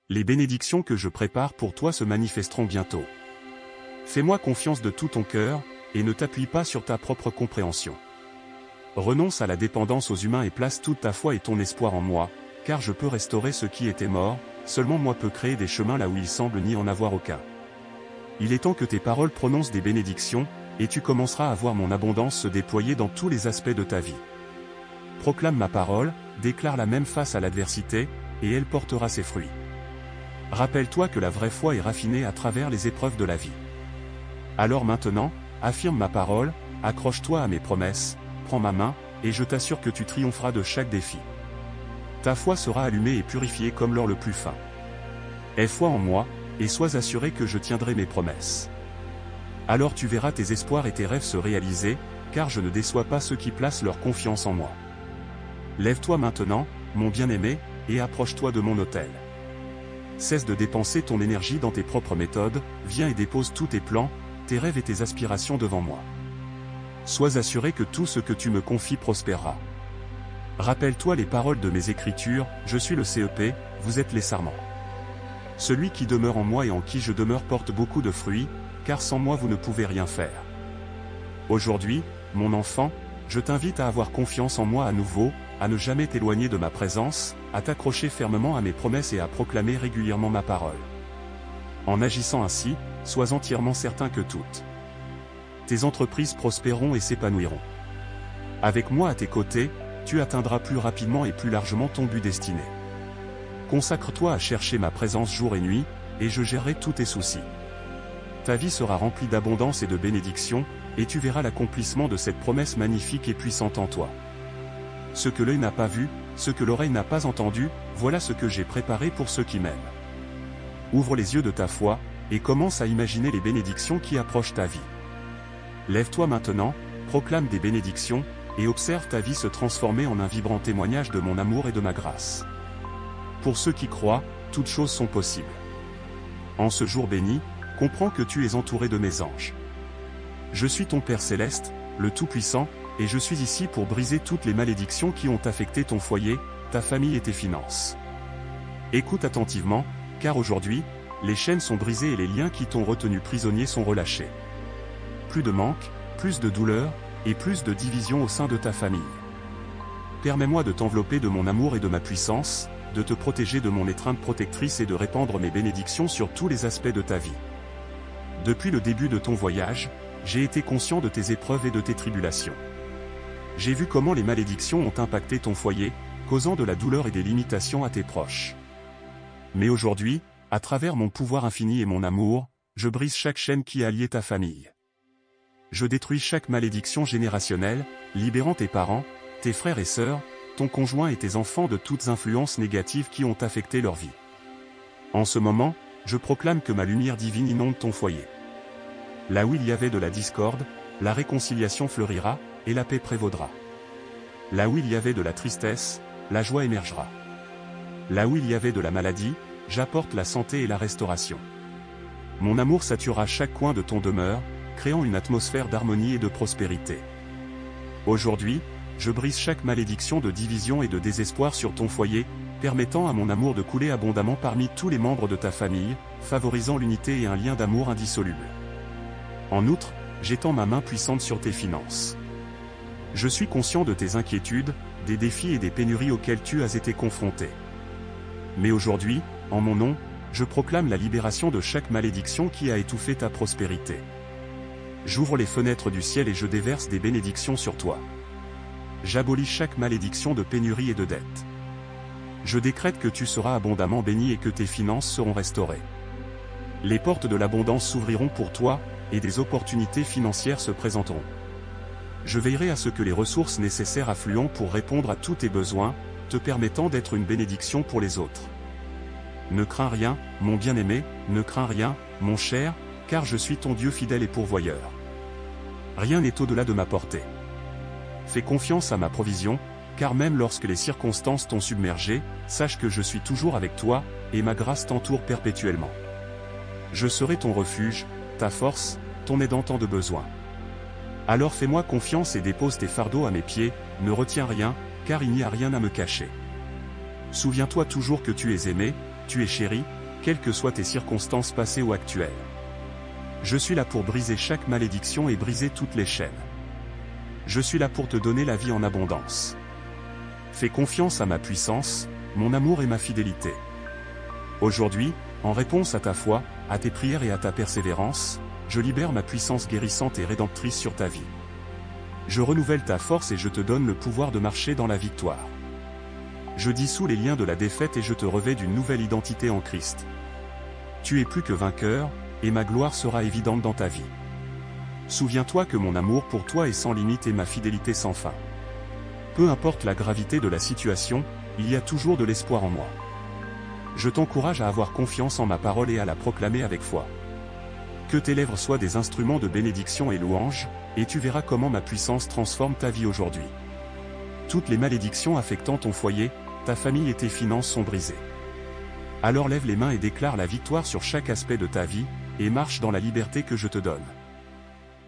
Les bénédictions que je prépare pour toi se manifesteront bientôt. Fais-moi confiance de tout ton cœur, et ne t'appuie pas sur ta propre compréhension. Renonce à la dépendance aux humains et place toute ta foi et ton espoir en moi, car je peux restaurer ce qui était mort, seulement moi peux créer des chemins là où il semble n'y en avoir aucun. Il est temps que tes paroles prononcent des bénédictions, et tu commenceras à voir mon abondance se déployer dans tous les aspects de ta vie. Proclame ma parole, déclare-la même face à l'adversité, et elle portera ses fruits. Rappelle-toi que la vraie foi est raffinée à travers les épreuves de la vie. Alors maintenant, affirme ma parole, accroche-toi à mes promesses, prends ma main, et je t'assure que tu triompheras de chaque défi. Ta foi sera allumée et purifiée comme l'or le plus fin. Aie foi en moi, et sois assuré que je tiendrai mes promesses. Alors tu verras tes espoirs et tes rêves se réaliser, car je ne déçois pas ceux qui placent leur confiance en moi. Lève-toi maintenant, mon bien-aimé, et approche-toi de mon autel. Cesse de dépenser ton énergie dans tes propres méthodes, viens et dépose tous tes plans, tes rêves et tes aspirations devant moi. Sois assuré que tout ce que tu me confies prospérera. Rappelle-toi les paroles de mes écritures, je suis le CEP, vous êtes les sarments. Celui qui demeure en moi et en qui je demeure porte beaucoup de fruits, car sans moi vous ne pouvez rien faire. Aujourd'hui, mon enfant, je t'invite à avoir confiance en moi à nouveau, à ne jamais t'éloigner de ma présence, à t'accrocher fermement à mes promesses et à proclamer régulièrement ma parole. En agissant ainsi, sois entièrement certain que toutes tes entreprises prospéreront et s'épanouiront. Avec moi à tes côtés, tu atteindras plus rapidement et plus largement ton but destiné. Consacre-toi à chercher ma présence jour et nuit, et je gérerai tous tes soucis. Ta vie sera remplie d'abondance et de bénédictions, et tu verras l'accomplissement de cette promesse magnifique et puissante en toi. Ce que l'œil n'a pas vu, ce que l'oreille n'a pas entendu, voilà ce que j'ai préparé pour ceux qui m'aiment. Ouvre les yeux de ta foi, et commence à imaginer les bénédictions qui approchent ta vie. Lève-toi maintenant, proclame des bénédictions, et observe ta vie se transformer en un vibrant témoignage de mon amour et de ma grâce. Pour ceux qui croient, toutes choses sont possibles. En ce jour béni, comprends que tu es entouré de mes anges. Je suis ton Père Céleste, le Tout-Puissant, et je suis ici pour briser toutes les malédictions qui ont affecté ton foyer, ta famille et tes finances. Écoute attentivement, car aujourd'hui, les chaînes sont brisées et les liens qui t'ont retenu prisonnier sont relâchés. Plus de manque, plus de douleur, et plus de division au sein de ta famille. Permets-moi de t'envelopper de mon amour et de ma puissance, de te protéger de mon étreinte protectrice et de répandre mes bénédictions sur tous les aspects de ta vie. Depuis le début de ton voyage, j'ai été conscient de tes épreuves et de tes tribulations. J'ai vu comment les malédictions ont impacté ton foyer, causant de la douleur et des limitations à tes proches. Mais aujourd'hui, à travers mon pouvoir infini et mon amour, je brise chaque chaîne qui a lié ta famille. Je détruis chaque malédiction générationnelle, libérant tes parents, tes frères et sœurs, ton conjoint et tes enfants de toutes influences négatives qui ont affecté leur vie. En ce moment, je proclame que ma lumière divine inonde ton foyer. Là où il y avait de la discorde, la réconciliation fleurira, et la paix prévaudra. Là où il y avait de la tristesse, la joie émergera. Là où il y avait de la maladie, j'apporte la santé et la restauration. Mon amour saturera chaque coin de ton demeure, créant une atmosphère d'harmonie et de prospérité. Aujourd'hui, je brise chaque malédiction de division et de désespoir sur ton foyer, permettant à mon amour de couler abondamment parmi tous les membres de ta famille, favorisant l'unité et un lien d'amour indissoluble. En outre, j'étends ma main puissante sur tes finances. Je suis conscient de tes inquiétudes, des défis et des pénuries auxquels tu as été confronté. Mais aujourd'hui, en mon nom, je proclame la libération de chaque malédiction qui a étouffé ta prospérité. J'ouvre les fenêtres du ciel et je déverse des bénédictions sur toi. J'abolis chaque malédiction de pénurie et de dette. Je décrète que tu seras abondamment béni et que tes finances seront restaurées. Les portes de l'abondance s'ouvriront pour toi, et des opportunités financières se présenteront. Je veillerai à ce que les ressources nécessaires affluent pour répondre à tous tes besoins, te permettant d'être une bénédiction pour les autres. Ne crains rien, mon bien-aimé, ne crains rien, mon cher, car je suis ton Dieu fidèle et pourvoyeur. Rien n'est au-delà de ma portée. Fais confiance à ma provision, car même lorsque les circonstances t'ont submergé, sache que je suis toujours avec toi, et ma grâce t'entoure perpétuellement. Je serai ton refuge, ta force, ton aide en temps de besoin. Alors fais-moi confiance et dépose tes fardeaux à mes pieds, ne retiens rien, car il n'y a rien à me cacher. Souviens-toi toujours que tu es aimé, tu es chéri, quelles que soient tes circonstances passées ou actuelles. Je suis là pour briser chaque malédiction et briser toutes les chaînes. Je suis là pour te donner la vie en abondance. Fais confiance à ma puissance, mon amour et ma fidélité. Aujourd'hui, en réponse à ta foi, à tes prières et à ta persévérance, je libère ma puissance guérissante et rédemptrice sur ta vie. Je renouvelle ta force et je te donne le pouvoir de marcher dans la victoire. Je dissous les liens de la défaite et je te revêts d'une nouvelle identité en Christ. Tu es plus que vainqueur, et ma gloire sera évidente dans ta vie. Souviens-toi que mon amour pour toi est sans limite et ma fidélité sans fin. Peu importe la gravité de la situation, il y a toujours de l'espoir en moi. Je t'encourage à avoir confiance en ma parole et à la proclamer avec foi. Que tes lèvres soient des instruments de bénédiction et louange, et tu verras comment ma puissance transforme ta vie aujourd'hui. Toutes les malédictions affectant ton foyer, ta famille et tes finances sont brisées. Alors lève les mains et déclare la victoire sur chaque aspect de ta vie, et marche dans la liberté que je te donne.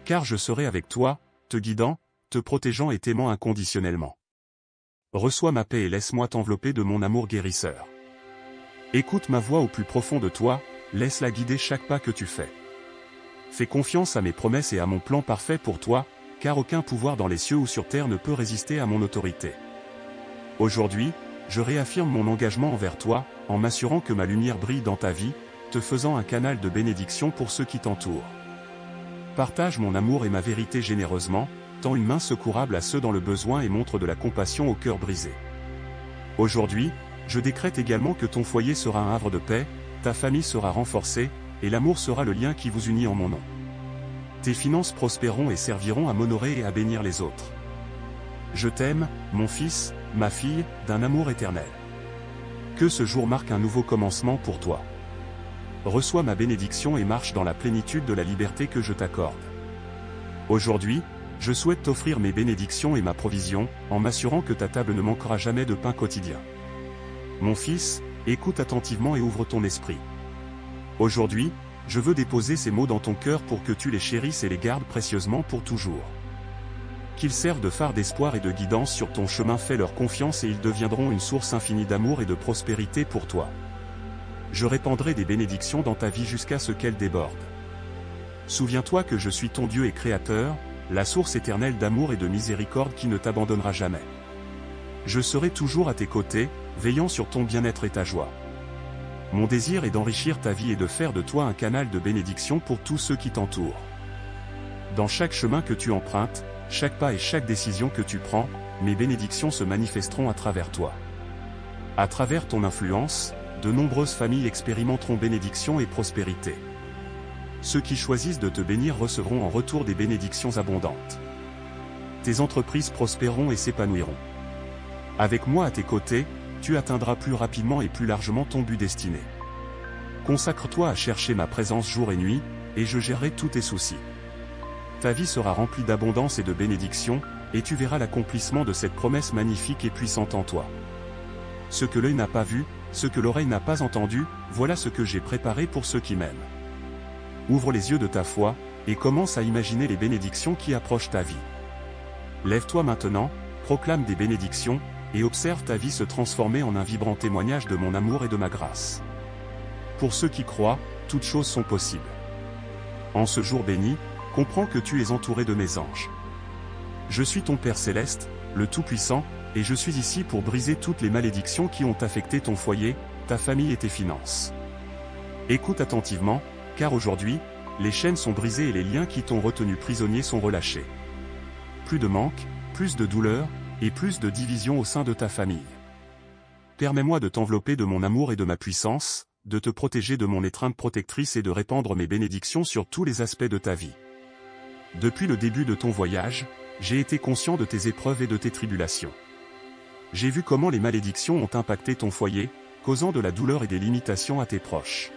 Car je serai avec toi, te guidant, te protégeant et t'aimant inconditionnellement. Reçois ma paix et laisse-moi t'envelopper de mon amour guérisseur. Écoute ma voix au plus profond de toi, laisse-la guider chaque pas que tu fais. Fais confiance à mes promesses et à mon plan parfait pour toi, car aucun pouvoir dans les cieux ou sur terre ne peut résister à mon autorité. Aujourd'hui, je réaffirme mon engagement envers toi, en m'assurant que ma lumière brille dans ta vie, te faisant un canal de bénédiction pour ceux qui t'entourent. Partage mon amour et ma vérité généreusement, tends une main secourable à ceux dans le besoin et montre de la compassion au cœur brisé. Aujourd'hui, je décrète également que ton foyer sera un havre de paix, ta famille sera renforcée, et l'amour sera le lien qui vous unit en mon nom. Tes finances prospéreront et serviront à m'honorer et à bénir les autres. Je t'aime, mon fils, ma fille, d'un amour éternel. Que ce jour marque un nouveau commencement pour toi. Reçois ma bénédiction et marche dans la plénitude de la liberté que je t'accorde. Aujourd'hui, je souhaite t'offrir mes bénédictions et ma provision, en m'assurant que ta table ne manquera jamais de pain quotidien. Mon fils, écoute attentivement et ouvre ton esprit. Aujourd'hui, je veux déposer ces mots dans ton cœur pour que tu les chérisses et les gardes précieusement pour toujours. Qu'ils servent de phare d'espoir et de guidance sur ton chemin, fais leur confiance et ils deviendront une source infinie d'amour et de prospérité pour toi. Je répandrai des bénédictions dans ta vie jusqu'à ce qu'elles débordent. Souviens-toi que je suis ton Dieu et Créateur, la source éternelle d'amour et de miséricorde qui ne t'abandonnera jamais. Je serai toujours à tes côtés, veillant sur ton bien-être et ta joie. Mon désir est d'enrichir ta vie et de faire de toi un canal de bénédiction pour tous ceux qui t'entourent. Dans chaque chemin que tu empruntes, chaque pas et chaque décision que tu prends, mes bénédictions se manifesteront à travers toi. À travers ton influence, de nombreuses familles expérimenteront bénédiction et prospérité. Ceux qui choisissent de te bénir recevront en retour des bénédictions abondantes. Tes entreprises prospéreront et s'épanouiront. Avec moi à tes côtés, tu atteindras plus rapidement et plus largement ton but destiné. Consacre-toi à chercher ma présence jour et nuit, et je gérerai tous tes soucis. Ta vie sera remplie d'abondance et de bénédiction, et tu verras l'accomplissement de cette promesse magnifique et puissante en toi. Ce que l'œil n'a pas vu, ce que l'oreille n'a pas entendu, voilà ce que j'ai préparé pour ceux qui m'aiment. Ouvre les yeux de ta foi, et commence à imaginer les bénédictions qui approchent ta vie. Lève-toi maintenant, proclame des bénédictions, et observe ta vie se transformer en un vibrant témoignage de mon amour et de ma grâce. Pour ceux qui croient, toutes choses sont possibles. En ce jour béni, comprends que tu es entouré de mes anges. Je suis ton Père céleste, le Tout-Puissant, et je suis ici pour briser toutes les malédictions qui ont affecté ton foyer, ta famille et tes finances. Écoute attentivement, car aujourd'hui, les chaînes sont brisées et les liens qui t'ont retenu prisonnier sont relâchés. Plus de manque, plus de douleur, et plus de division au sein de ta famille. Permets-moi de t'envelopper de mon amour et de ma puissance, de te protéger de mon étreinte protectrice et de répandre mes bénédictions sur tous les aspects de ta vie. Depuis le début de ton voyage, j'ai été conscient de tes épreuves et de tes tribulations. J'ai vu comment les malédictions ont impacté ton foyer, causant de la douleur et des limitations à tes proches.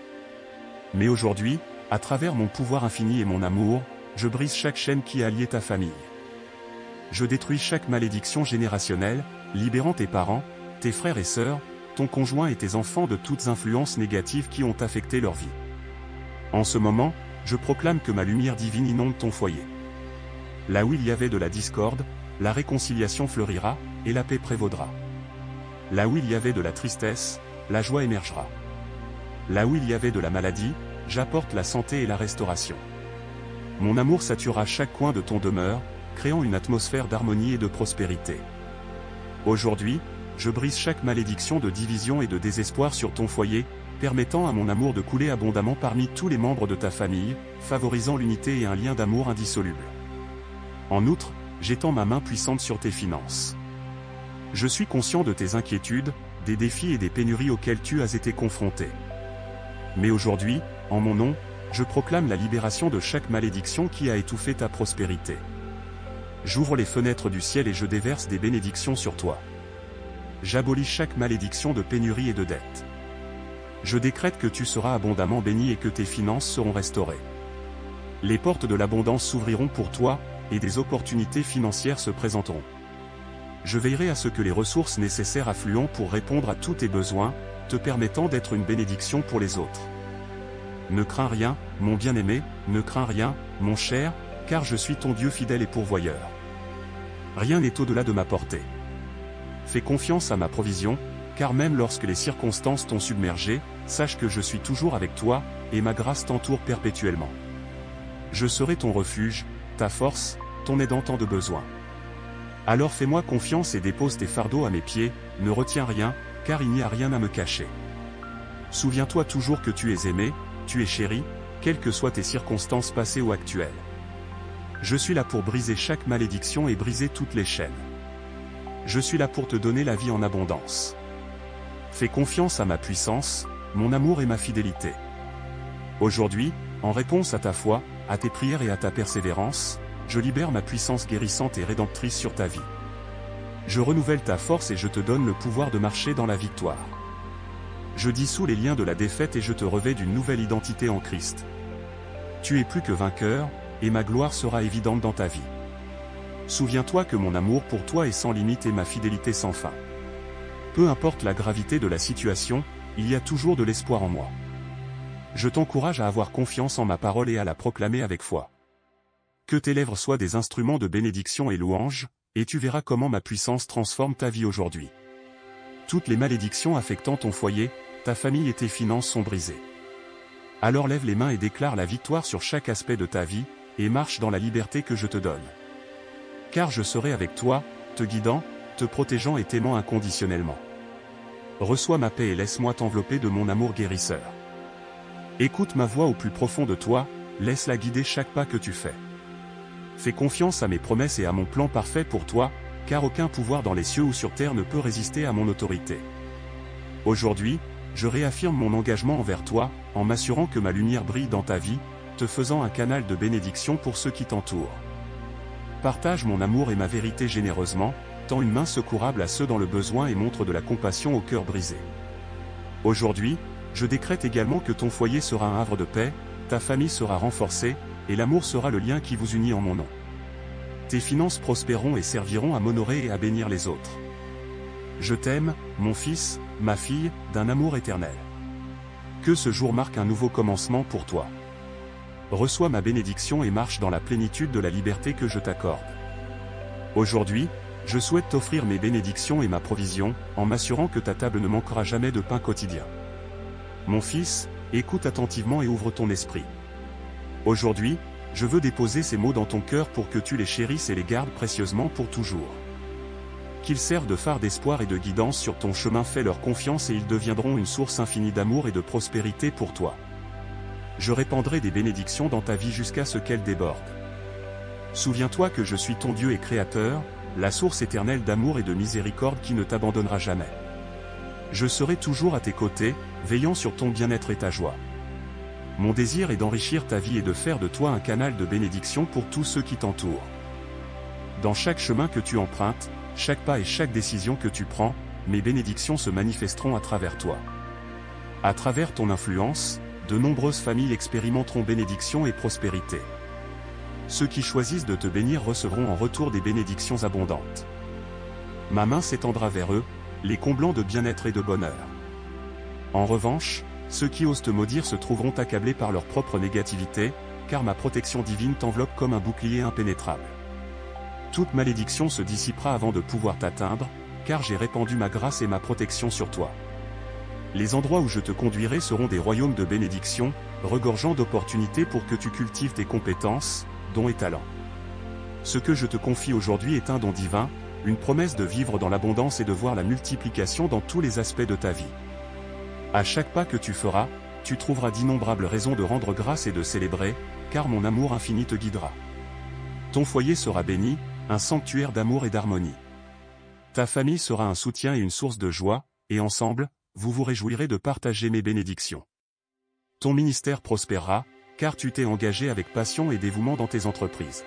Mais aujourd'hui, à travers mon pouvoir infini et mon amour, je brise chaque chaîne qui a lié ta famille. Je détruis chaque malédiction générationnelle, libérant tes parents, tes frères et sœurs, ton conjoint et tes enfants de toutes influences négatives qui ont affecté leur vie. En ce moment, je proclame que ma lumière divine inonde ton foyer. Là où il y avait de la discorde, la réconciliation fleurira, et la paix prévaudra. Là où il y avait de la tristesse, la joie émergera. Là où il y avait de la maladie, j'apporte la santé et la restauration. Mon amour saturera chaque coin de ton demeure, créant une atmosphère d'harmonie et de prospérité. Aujourd'hui, je brise chaque malédiction de division et de désespoir sur ton foyer, permettant à mon amour de couler abondamment parmi tous les membres de ta famille, favorisant l'unité et un lien d'amour indissoluble. En outre, j'étends ma main puissante sur tes finances. Je suis conscient de tes inquiétudes, des défis et des pénuries auxquels tu as été confronté. Mais aujourd'hui, en mon nom, je proclame la libération de chaque malédiction qui a étouffé ta prospérité. J'ouvre les fenêtres du ciel et je déverse des bénédictions sur toi. J'abolis chaque malédiction de pénurie et de dette. Je décrète que tu seras abondamment béni et que tes finances seront restaurées. Les portes de l'abondance s'ouvriront pour toi, et des opportunités financières se présenteront. Je veillerai à ce que les ressources nécessaires affluent pour répondre à tous tes besoins, te permettant d'être une bénédiction pour les autres. Ne crains rien, mon bien-aimé, ne crains rien, mon cher, car je suis ton Dieu fidèle et pourvoyeur. Rien n'est au-delà de ma portée. Fais confiance à ma provision, car même lorsque les circonstances t'ont submergé, sache que je suis toujours avec toi, et ma grâce t'entoure perpétuellement. Je serai ton refuge, ta force, ton aide en temps de besoin. Alors fais-moi confiance et dépose tes fardeaux à mes pieds, ne retiens rien, car il n'y a rien à me cacher. Souviens-toi toujours que tu es aimé, tu es chéri, quelles que soient tes circonstances passées ou actuelles. Je suis là pour briser chaque malédiction et briser toutes les chaînes. Je suis là pour te donner la vie en abondance. Fais confiance à ma puissance, mon amour et ma fidélité. Aujourd'hui, en réponse à ta foi, à tes prières et à ta persévérance, je libère ma puissance guérissante et rédemptrice sur ta vie. Je renouvelle ta force et je te donne le pouvoir de marcher dans la victoire. Je dissous les liens de la défaite et je te revêts d'une nouvelle identité en Christ. Tu es plus que vainqueur, et ma gloire sera évidente dans ta vie. Souviens-toi que mon amour pour toi est sans limite et ma fidélité sans fin. Peu importe la gravité de la situation, il y a toujours de l'espoir en moi. Je t'encourage à avoir confiance en ma parole et à la proclamer avec foi. Que tes lèvres soient des instruments de bénédiction et louange, et tu verras comment ma puissance transforme ta vie aujourd'hui. Toutes les malédictions affectant ton foyer, ta famille et tes finances sont brisées. Alors lève les mains et déclare la victoire sur chaque aspect de ta vie, et marche dans la liberté que je te donne. Car je serai avec toi, te guidant, te protégeant et t'aimant inconditionnellement. Reçois ma paix et laisse-moi t'envelopper de mon amour guérisseur. Écoute ma voix au plus profond de toi, laisse-la guider chaque pas que tu fais. Fais confiance à mes promesses et à mon plan parfait pour toi, car aucun pouvoir dans les cieux ou sur terre ne peut résister à mon autorité. Aujourd'hui, je réaffirme mon engagement envers toi, en m'assurant que ma lumière brille dans ta vie, te faisant un canal de bénédiction pour ceux qui t'entourent. Partage mon amour et ma vérité généreusement, tends une main secourable à ceux dans le besoin et montre de la compassion au cœur brisé. Aujourd'hui, je décrète également que ton foyer sera un havre de paix, ta famille sera renforcée, et l'amour sera le lien qui vous unit en mon nom. Tes finances prospéreront et serviront à m'honorer et à bénir les autres. Je t'aime, mon fils, ma fille, d'un amour éternel. Que ce jour marque un nouveau commencement pour toi. Reçois ma bénédiction et marche dans la plénitude de la liberté que je t'accorde. Aujourd'hui, je souhaite t'offrir mes bénédictions et ma provision, en m'assurant que ta table ne manquera jamais de pain quotidien. Mon fils, écoute attentivement et ouvre ton esprit. Aujourd'hui, je veux déposer ces mots dans ton cœur pour que tu les chérisses et les gardes précieusement pour toujours. Qu'ils servent de phare d'espoir et de guidance sur ton chemin, fais-leur confiance et ils deviendront une source infinie d'amour et de prospérité pour toi. Je répandrai des bénédictions dans ta vie jusqu'à ce qu'elles débordent. Souviens-toi que je suis ton Dieu et Créateur, la source éternelle d'amour et de miséricorde qui ne t'abandonnera jamais. Je serai toujours à tes côtés, veillant sur ton bien-être et ta joie. Mon désir est d'enrichir ta vie et de faire de toi un canal de bénédiction pour tous ceux qui t'entourent. Dans chaque chemin que tu empruntes, chaque pas et chaque décision que tu prends, mes bénédictions se manifesteront à travers toi. À travers ton influence, de nombreuses familles expérimenteront bénédiction et prospérité. Ceux qui choisissent de te bénir recevront en retour des bénédictions abondantes. Ma main s'étendra vers eux, les comblant de bien-être et de bonheur. En revanche, ceux qui osent te maudire se trouveront accablés par leur propre négativité, car ma protection divine t'enveloppe comme un bouclier impénétrable. Toute malédiction se dissipera avant de pouvoir t'atteindre, car j'ai répandu ma grâce et ma protection sur toi. Les endroits où je te conduirai seront des royaumes de bénédiction, regorgeant d'opportunités pour que tu cultives tes compétences, dons et talents. Ce que je te confie aujourd'hui est un don divin, une promesse de vivre dans l'abondance et de voir la multiplication dans tous les aspects de ta vie. À chaque pas que tu feras, tu trouveras d'innombrables raisons de rendre grâce et de célébrer, car mon amour infini te guidera. Ton foyer sera béni, un sanctuaire d'amour et d'harmonie. Ta famille sera un soutien et une source de joie, et ensemble, vous vous réjouirez de partager mes bénédictions. Ton ministère prospérera, car tu t'es engagé avec passion et dévouement dans tes entreprises.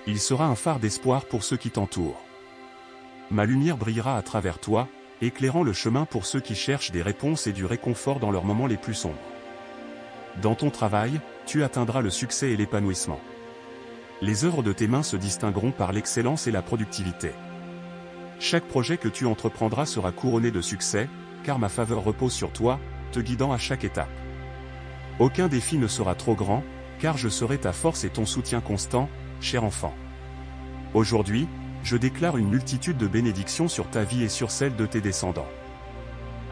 Il sera un phare d'espoir pour ceux qui t'entourent. Ma lumière brillera à travers toi, éclairant le chemin pour ceux qui cherchent des réponses et du réconfort dans leurs moments les plus sombres. Dans ton travail, tu atteindras le succès et l'épanouissement. Les œuvres de tes mains se distingueront par l'excellence et la productivité. Chaque projet que tu entreprendras sera couronné de succès, car ma faveur repose sur toi, te guidant à chaque étape. Aucun défi ne sera trop grand, car je serai ta force et ton soutien constant, cher enfant. Aujourd'hui, je déclare une multitude de bénédictions sur ta vie et sur celle de tes descendants.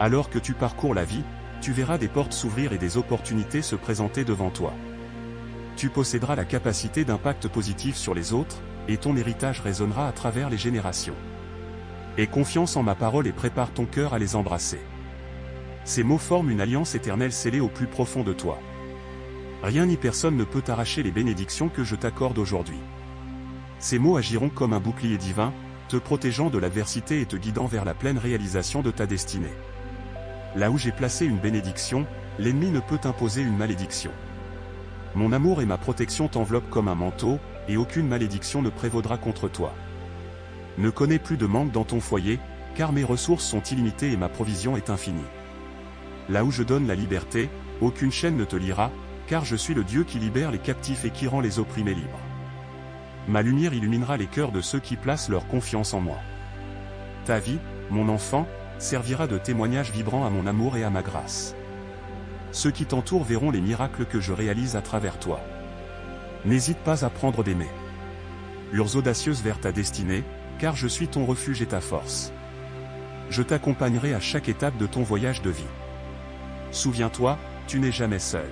Alors que tu parcours la vie, tu verras des portes s'ouvrir et des opportunités se présenter devant toi. Tu posséderas la capacité d'impact positif sur les autres, et ton héritage résonnera à travers les générations. Aie confiance en ma parole et prépare ton cœur à les embrasser. Ces mots forment une alliance éternelle scellée au plus profond de toi. Rien ni personne ne peut t'arracher les bénédictions que je t'accorde aujourd'hui. Ces mots agiront comme un bouclier divin, te protégeant de l'adversité et te guidant vers la pleine réalisation de ta destinée. Là où j'ai placé une bénédiction, l'ennemi ne peut imposer une malédiction. Mon amour et ma protection t'enveloppent comme un manteau, et aucune malédiction ne prévaudra contre toi. Ne connais plus de manque dans ton foyer, car mes ressources sont illimitées et ma provision est infinie. Là où je donne la liberté, aucune chaîne ne te liera, car je suis le Dieu qui libère les captifs et qui rend les opprimés libres. Ma lumière illuminera les cœurs de ceux qui placent leur confiance en moi. Ta vie, mon enfant, servira de témoignage vibrant à mon amour et à ma grâce. Ceux qui t'entourent verront les miracles que je réalise à travers toi. N'hésite pas à prendre des mesures audacieuses vers ta destinée, car je suis ton refuge et ta force. Je t'accompagnerai à chaque étape de ton voyage de vie. Souviens-toi, tu n'es jamais seul.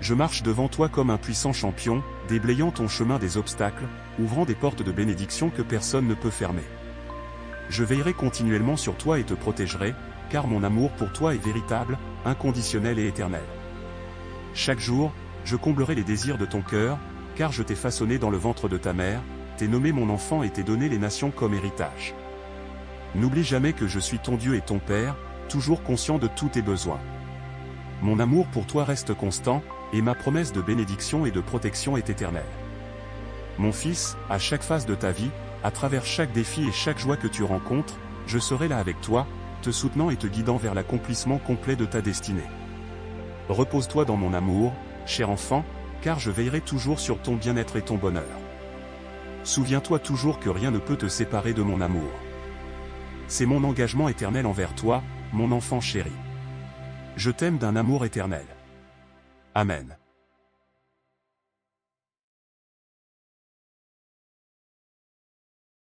Je marche devant toi comme un puissant champion, déblayant ton chemin des obstacles, ouvrant des portes de bénédiction que personne ne peut fermer. Je veillerai continuellement sur toi et te protégerai, car mon amour pour toi est véritable, inconditionnel et éternel. Chaque jour, je comblerai les désirs de ton cœur, car je t'ai façonné dans le ventre de ta mère, t'ai nommé mon enfant et t'ai donné les nations comme héritage. N'oublie jamais que je suis ton Dieu et ton Père, toujours conscient de tous tes besoins. Mon amour pour toi reste constant, et ma promesse de bénédiction et de protection est éternelle. Mon fils, à chaque phase de ta vie, à travers chaque défi et chaque joie que tu rencontres, je serai là avec toi, te soutenant et te guidant vers l'accomplissement complet de ta destinée. Repose-toi dans mon amour, cher enfant, car je veillerai toujours sur ton bien-être et ton bonheur. Souviens-toi toujours que rien ne peut te séparer de mon amour. C'est mon engagement éternel envers toi, mon enfant chéri. Je t'aime d'un amour éternel. Amen.